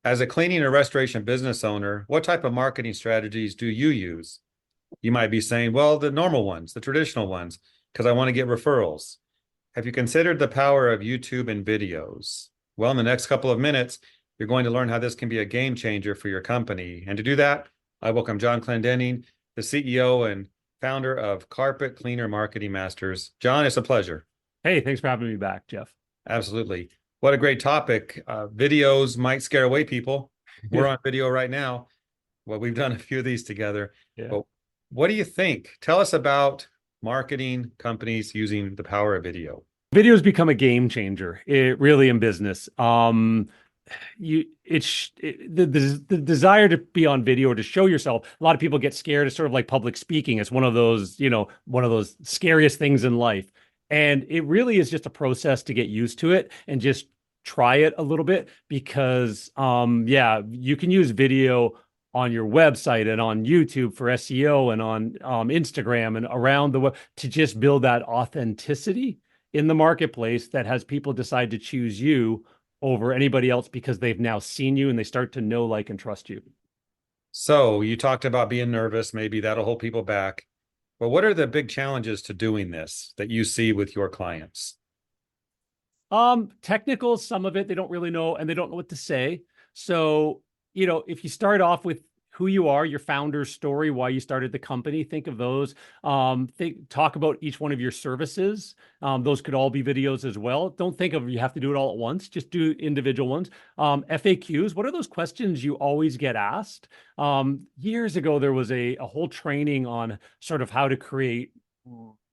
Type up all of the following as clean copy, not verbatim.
As a cleaning or restoration business owner, what type of marketing strategies do you use? You might be saying, well, the normal ones, the traditional ones, because I want to get referrals. Have you considered the power of YouTube and videos? Well, in the next couple of minutes, you're going to learn how this can be a game changer for your company. And to do that, I welcome John Clendenning, the CEO and founder of Carpet Cleaner Marketing Masters. John, it's a pleasure. Hey, thanks for having me back, Jeff. Absolutely. What a great topic. Videos might scare away people. We're Yeah. on video right now. Well, we've done a few of these together. Yeah. But what do you think? Tell us about marketing companies using the power of video. Video's become a game changer, really in business. The desire to be on video or to show yourself. A lot of people get scared. It's sort of like public speaking. It's one of those, one of those scariest things in life. And it really is just a process to get used to it and just try it a little bit because, yeah, you can use video on your website and on YouTube for SEO and on Instagram and around the web to just build that authenticity in the marketplace that has people decide to choose you over anybody else because they've now seen you and they start to know, like, and trust you. So you talked about being nervous. Maybe that'll hold people back. But what are the big challenges to doing this that you see with your clients? Technical, some of it they don't really know and they don't know what to say. So, if you start off with who you are, your founder's story, why you started the company, think of those. Talk about each one of your services. Those could all be videos as well. Don't think of you have to do it all at once. Just do individual ones. FAQs. What are those questions you always get asked? Years ago, there was a whole training on sort of how to create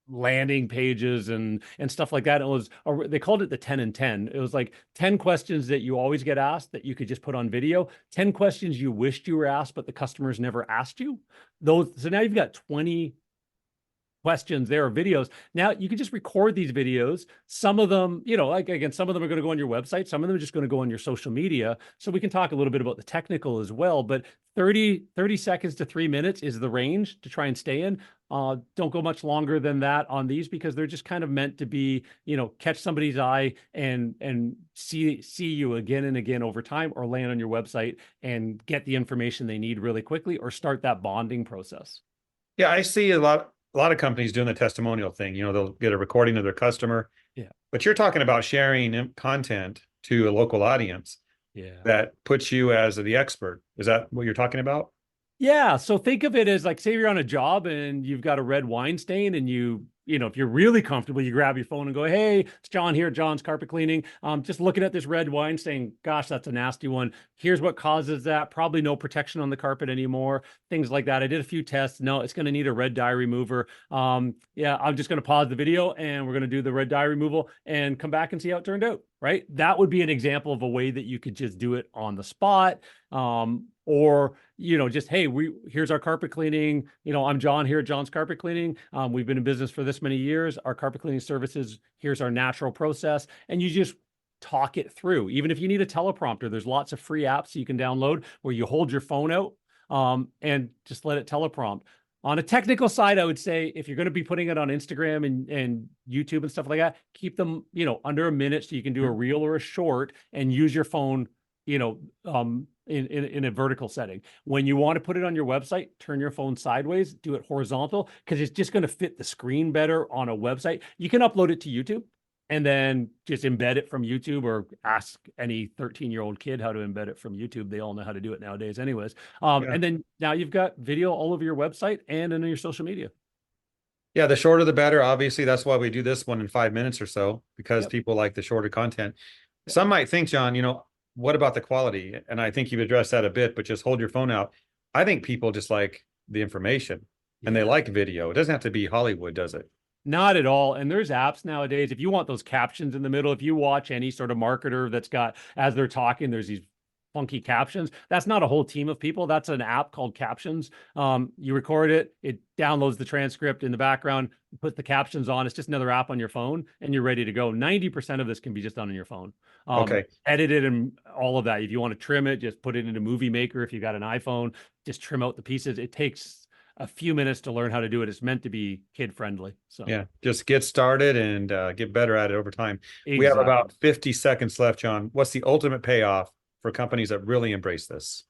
landing pages and stuff like that. It was, or they called it the 10 and 10. It was like 10 questions that you always get asked that you could just put on video, 10 questions you wished you were asked but the customers never asked you. Those, so now you've got 20 questions there are videos. Now you can just record these videos. Some of them, like, again, some of them are going to go on your website, some of them are just going to go on your social media. So we can talk a little bit about the technical as well, but 30 seconds to 3 minutes is the range to try and stay in. Don't go much longer than that on these because they're just kind of meant to be, catch somebody's eye and see you again and again over time, or land on your website and get the information they need really quickly, or start that bonding process. Yeah, I see a lot of companies doing the testimonial thing. They'll get a recording of their customer. Yeah. But you're talking about sharing content to a local audience Yeah. that puts you as the expert. Is that what you're talking about? Yeah. So think of it as like, say you're on a job and you've got a red wine stain and if you're really comfortable, you grab your phone and go, "Hey, it's John here at John's Carpet Cleaning. Just looking at this red wine stain. Gosh, that's a nasty one. Here's what causes that. Probably no protection on the carpet anymore. Things like that. I did a few tests. No, it's going to need a red dye remover. Yeah, I'm just going to pause the video and we're going to do the red dye removal and come back and see how it turned out." Right? That would be an example of a way that you could just do it on the spot. Or, just, "Hey, here's our carpet cleaning. I'm John here at John's Carpet Cleaning. We've been in business for this many years. Our carpet cleaning services, here's our natural process." And you just talk it through. Even if you need a teleprompter, there's lots of free apps you can download where you hold your phone out and just let it teleprompt. On a technical side, I would say if you're going to be putting it on Instagram and YouTube and stuff like that, keep them, under a minute so you can do a reel or a short and use your phone, in a vertical setting. When you want to put it on your website, turn your phone sideways, do it horizontal, because it's just going to fit the screen better on a website. You can upload it to YouTube and then just embed it from YouTube, or ask any 13-year-old kid how to embed it from YouTube. They all know how to do it nowadays anyways. Yeah. And then now you've got video all over your website and in your social media. Yeah, the shorter the better. Obviously, that's why we do this one in 5 minutes or so, because Yep. people like the shorter content. Yep. Some might think, John, what about the quality? And I think you've addressed that a bit, but just hold your phone out. I think people just like the information and they Yeah. like video. It doesn't have to be Hollywood, does it? Not at all. And there's apps nowadays. If you want those captions in the middle, if you watch any sort of marketer that's got, as they're talking, there's these funky captions. That's not a whole team of people. That's an app called Captions. You record it, it downloads the transcript in the background, put the captions on. It's just another app on your phone and you're ready to go. 90% of this can be just done on your phone. Okay. Edit it and all of that. If you want to trim it, just put it into Movie Maker. If you've got an iPhone, just trim out the pieces. It takes a few minutes to learn how to do it. It's meant to be kid friendly. So Yeah, just get started and get better at it over time. We have exactly. about 50 seconds left, John. What's the ultimate payoff for companies that really embrace this?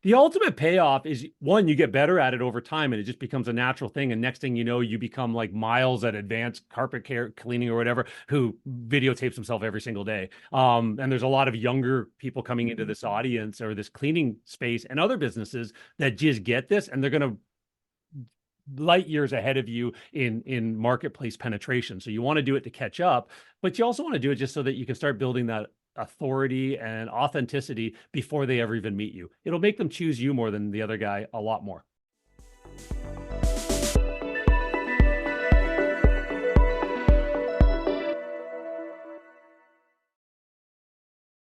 The ultimate payoff is, one, you get better at it over time and it just becomes a natural thing. And next thing you know, you become like Miles at Advanced Carpet Care Cleaning or whatever, who videotapes himself every single day. And there's a lot of younger people coming into this audience or this cleaning space and other businesses that just get this, and they're going to light years ahead of you in marketplace penetration. So you want to do it to catch up, but you also want to do it just so that you can start building that authority and authenticity before they ever even meet you. It'll make them choose you more than the other guy a lot more.